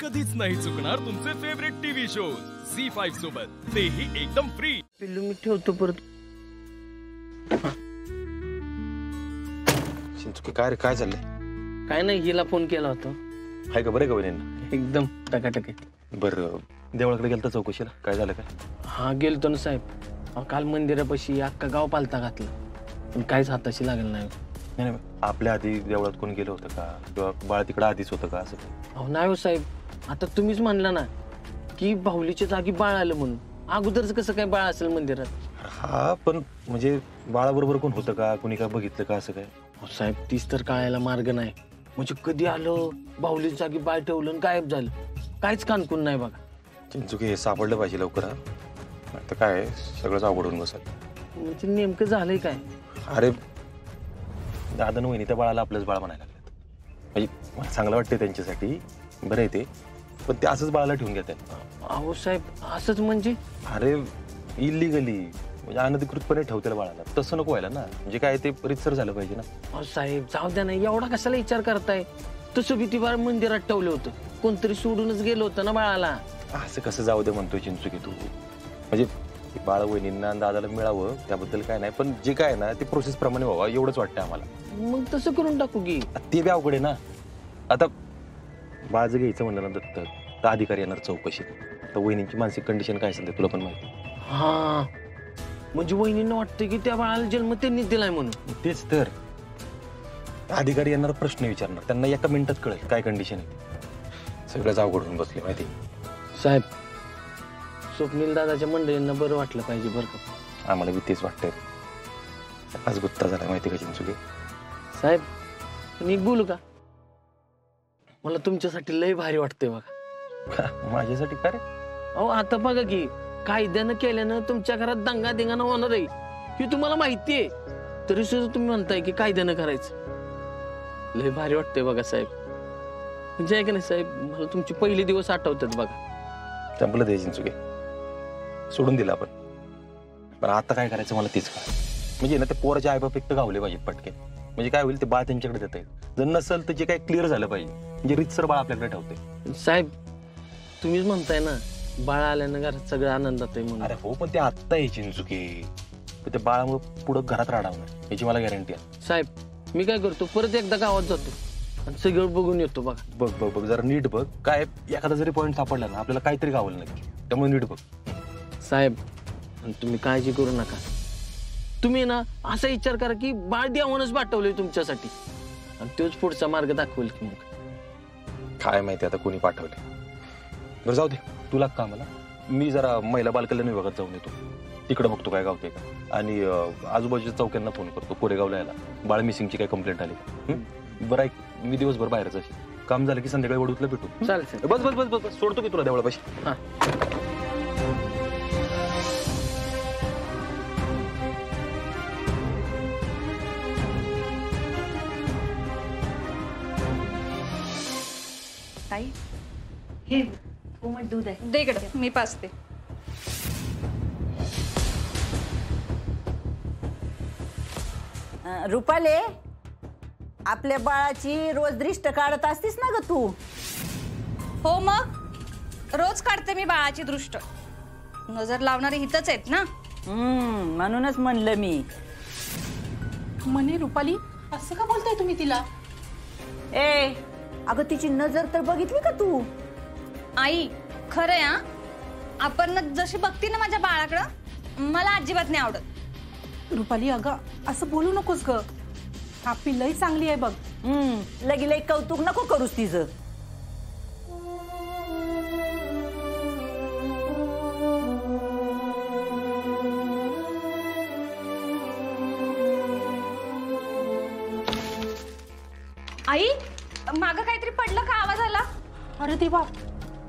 कधीच नाही चुकणार तुमचे फेवरेट टीव्ही शोज झी5 सोबत, तेही एकदम फ्री। पिल्लू मी ठेवतो परत। चिंचुके काय रे, काय चाललंय? काय नाही, हिला फोन केला होता। हाय का, बरं का वहिनींना? एकदम टकाटक आहे। बरं, देवळाकडे गेलता चौकशीला, काय झालं काय? हा गेलतो ना साहेब, काल मंदिरापाशी अख्खा गाव पालता घातला, पण काहीच हाताशी लागलं नाही। नाही नाही, आपल्या आधी देवळात कोण गेलं होतं का, किंवा बाळ तिकडं आधीच होतं का असं? अहो नाही हो साहेब, आता तुम्हीच म्हणला ना की बाहुलीच्या जागी बाळ आलं म्हणून, अगोदरच कसं काय बाळ असेल मंदिरात? हा पण म्हणजे बाळाबरोबर कोण होतं का, कोणी काय बघितलं का असं काय? साहेब तीच तर कळायला मार्ग नाही, म्हणजे कधी आलं बाहुलीच्या जागी बाळ ठेवलं आणि गायब झालं, काहीच कानकून नाही बघा। चिंचुके हे सापडलं पाहिजे लवकर, आता काय सगळंच अवघड होऊन बसत। म्हणजे नेमकं झालंय काय? अरे दादा न वहिनी त्या बाळाला आपलंच बाळ म्हणायला लागलेत, म्हणजे मला चांगलं वाटतं त्यांच्यासाठी, बरं आहे ते, पण ते असंच बाळाला ठेवून घेतात। अहो साहेब असंच म्हणजे? अरे इलिगली, म्हणजे अनधिकृतपणे ठेवतील बाळाला, तसं नको व्हायला ना, म्हणजे काय ते रितसर झालं पाहिजे ना। अहो साहेब जाऊ द्या नाही, एवढा कशाला विचार करताय? तसं भीती बाळ मंदिरात ठेवलं होतं, कोणतरी सोडूनच गेलं होतं ना बाळाला। असं कसं जाऊ दे म्हणतोय चिंचुकी तू, म्हणजे बाळ वहिनींना दादाला मिळावं त्याबद्दल काय नाही, पण जे काय ना ते प्रोसेस प्रमाणे व्हावं एवढंच वाटतं आम्हाला। मग तसं करून टाकू की। ते बी अवघड आहे ना, आता बाळ जर घ्यायचं म्हणलं ना दत्तक, तर अधिकारी येणार चौकशी, तर वहिनींची मानसिक कंडिशन काय असेल ते तुला पण माहिती। हा म्हणजे वहिनींना वाटतं की त्या बाळाला जन्म त्यांनीच दिलाय म्हणून? तेच तर, अधिकारी येणार, प्रश्न विचारणार, त्यांना एका मिनिटात कळेल काय कंडिशन आहे। सगळंच अवघड होऊन बसले माहिती। साहेब स्वप्नील दादाच्या मंडळींना बरं वाटलं पाहिजे बरं का? आम्हाला बी तेच वाटतंय, आज गुत्ता झाला माहिती का चिंचुके। साहेब पण एक बोलू का, मला तुमच्यासाठी लय भारी वाटतंय बघा। माझ्यासाठी काय रे? अहो आता बघा की, कायद्यानं केल्यानं तुमच्या घरात दंगा दिंगाणं होणार आहे हे तुम्हाला माहितीये, तरी सुद्धा तुम्ही म्हणताय की कायद्यानं करायचं। लय भारी वाटतंय बघा साहेब, म्हणजे आहे का नाही साहेब, मला तुमचे पहिले दिवस आठवतात बघा। संपलं ते चिंचुके, सोडून दिलं आपण, पण आता काय करायचं मला तेच कळलं, म्हणजे ना ते पोराच्या आईबाप एक तर गावले पाहिजेत पटके, म्हणजे काय होईल ते बाळ त्यांच्याकडे देता येईल, जर नसेल तर जे काय क्लिअर झालं पाहिजे, म्हणजे रितसर बाळ आपल्याकडे ठेवते। साहेब तुम्हीच म्हणताय ना बाळ आल्यानं घरात सगळं आनंदात आहे म्हणून। अरे हो, पण ते आत्ता आहे चिंचुके, तर ते बाळामुळे पुढं घरात राहणार याची मला गॅरंटी आहे। साहेब मी काय करतो, परत एकदा गावात जातो आणि सगळं बघून येतो बघा। बघ बघ बघ जरा नीट बघ, काय एखादा जरी पॉईंट सापडला ना आपल्याला काहीतरी गावलं नक्की, त्यामुळे नीट बघ साहेब। आणि तुम्ही काळजी करू नका, तुम्ही ना असा विचार करा की बाळ देवानच पाठवलंय तुमच्यासाठी, आणि तोच पुढचा मार्ग दाखवेल की मग काय माहिती आता कोणी पाठवले। बरं जाऊ दे, तुला का मला, मी जरा महिला बालकल्याण विभागात जाऊन येतो, तिकडे बघतो काय गावते का, आणि आजूबाजूच्या चौक्यांना फोन करतो कोरेगावला यायला, बाळ मिसिंगची काय कंप्लेंट आली। बरं ऐक, मी दिवसभर बाहेरच असेल, काम झालं की संध्याकाळी वडूतला भेटू। चालेल। बस बस बस बस बस, सोडतो की तुला देवळापाशी। हा ताई, हे कोमट दूध आहे, दे इकडे, मी पाजते। रुपाले, आपल्या बाळाची रोज दृष्ट काढत असतीस ना ग तू? हो मग, रोज काढते मी बाळाची दृष्ट, नजर लावणारे हितच आहेत ना। म्हणूनच म्हणलं मी। म्हणे रुपाली असं का बोलताय तुम्ही तिला? ए अगं तिची नजर तर बघितली का तू? आई खरंय हा, आपण जशी बघती ना माझ्या बाळाकडं, मला अजिबात नाही आवडत। रुपाली अगं असं बोलू नकोस ग, आपली लई चांगली आहे बघ। लगी लई कौतुक नको करूस तिचं। आई मागं काहीतरी पडलं का, आवाज आला? अरे देवा,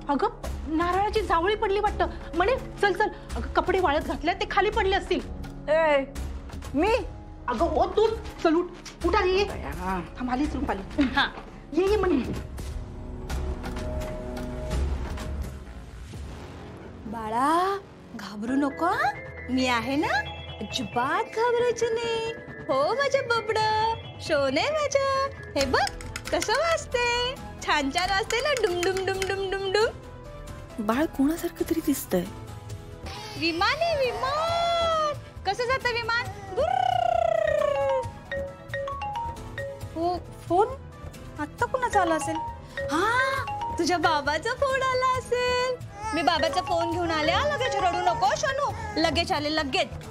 अगं नारळाची जावळी पडली वाटतं, म्हणे चल चल, अगं कपडे वाळत घातले ते खाली पडले असतील। ए मी अगं हो तू चल उठ, उठ आली, थांब आलीच रुपाली। हा ये म्हणे। बाळा घाबरू नको, मी आहे ना, अजिबात घाबरायचं नाही। हो माझ्या बबडा, शोने माझ्या, हे बघ कसं वाजते, छान छान वाजते ना, डुम डुम डुम डुम डुम बाळ कोणासारखं तरी दिसतंय. विमान आहे विमान. कसं जातं विमान? गुर्र. हो फोन आत्ता कुणाचा आला असेल? हा तुझ्या बाबाचा फोन आला असेल. मी बाबाचा फोन घेऊन आल्या. लगेच रडू नको शनू. लगेच आले लगेच.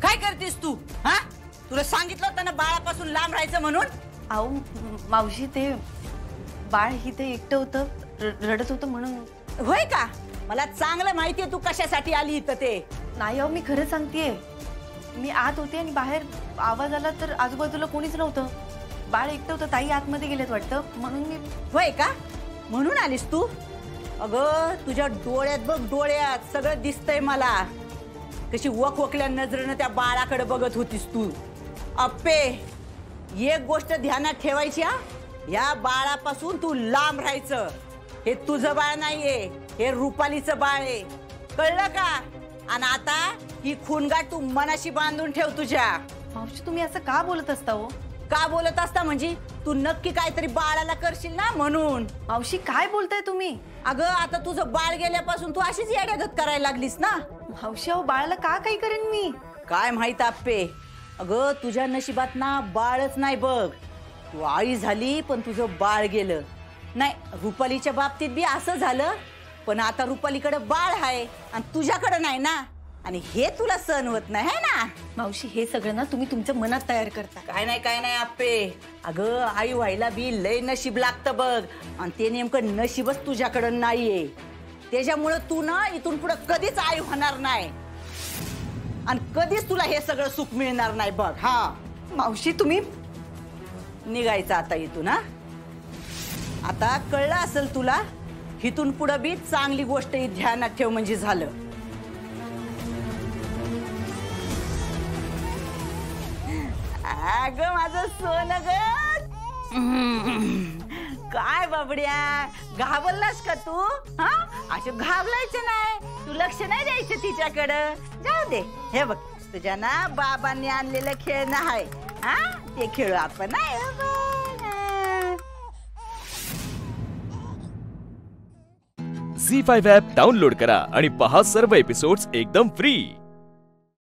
काय करतेस तू? हा तुला सांगितलं होतं ना बाळापासून लांब राहायचं म्हणून. अहो मावशी ते बाळ इथे एकटं होतं, रडत होतं म्हणून. होय का? मला चांगलं माहितीये तू कशासाठी आली इथं ते. नाही अहो मी खरं सांगतेय. मी आत होते आणि बाहेर आवाज आला तर आजूबाजूला कोणीच नव्हतं. बाळ एकटं होतं. ताई आतमध्ये गेलेत वाटतं म्हणून मी. होय का? म्हणून आलीस तू? अगं तुझ्या डोळ्यात बघ, डोळ्यात सगळं दिसतंय मला. कशी वकवकल्या नजरेनं त्या बाळाकडे बघत होतीस तू. अप्पे एक गोष्ट ध्यानात ठेवायची हा. या बाळापासून तू लांब राहायचं. हे तुझं बाळ नाहीये, हे रुपालीचं बाळ आहे. कळलं का? आणि आता ही खूनगाठ तू मनाशी बांधून ठेव तुझ्या. मावशी तुम्ही असं का बोलत असता हो? का बोलत असता म्हणजे तू नक्की काहीतरी बाळाला करशील ना म्हणून. मावशी काय बोलताय तुम्ही? अगं आता तुझं बाळ गेल्यापासून तू अशीच येड्यागत करायला लागलीस ना. मावशी अहो बाळाला का काही करेन मी? काय माहित आप्पे. अगं तुझ्या नशिबात ना बाळच नाही बघ. तू आई झाली पण तुझं बाळ गेलं. नाही रुपालीच्या बाबतीत बी असं झालं. पण आता रुपालीकडे बाळ आहे आणि तुझ्याकडे नाही ना. आणि हे तुला सहन होत नाही है ना. मावशी हे सगळं ना तुम्ही तुमच्या मनात तयार करता. काय नाही आप्पे. अगं आई व्हायला बी लय नशीब लागतं बघ. आणि ते नेमकं नशीबच तुझ्याकडे नाहीये. त्याच्यामुळे तू ना इथून पुढे कधीच आई होणार नाही. आणि कधीच तुला हे सगळं सुख मिळणार नाही बघ. हा मावशी तुम्ही निघायचं आता इथून. हा आता कळलं असेल तुला. इथून पुढे बी चांगली गोष्ट ध्यानात ठेव म्हणजे झालं. अगं माझं सोनं ग. काय बाबड्या घाबरलास का तू? हा असे घाबरायचं नाही. तू लक्ष नाही द्यायचं तिच्याकडं. जाऊ दे. हे बघ तुझ्या ना बाबांनी आणलेलं खेळणं आहे. हा ते खेळू आपण. झी5 ॲप डाउनलोड करा आणि पहा सर्व एपिसोड्स एकदम फ्री.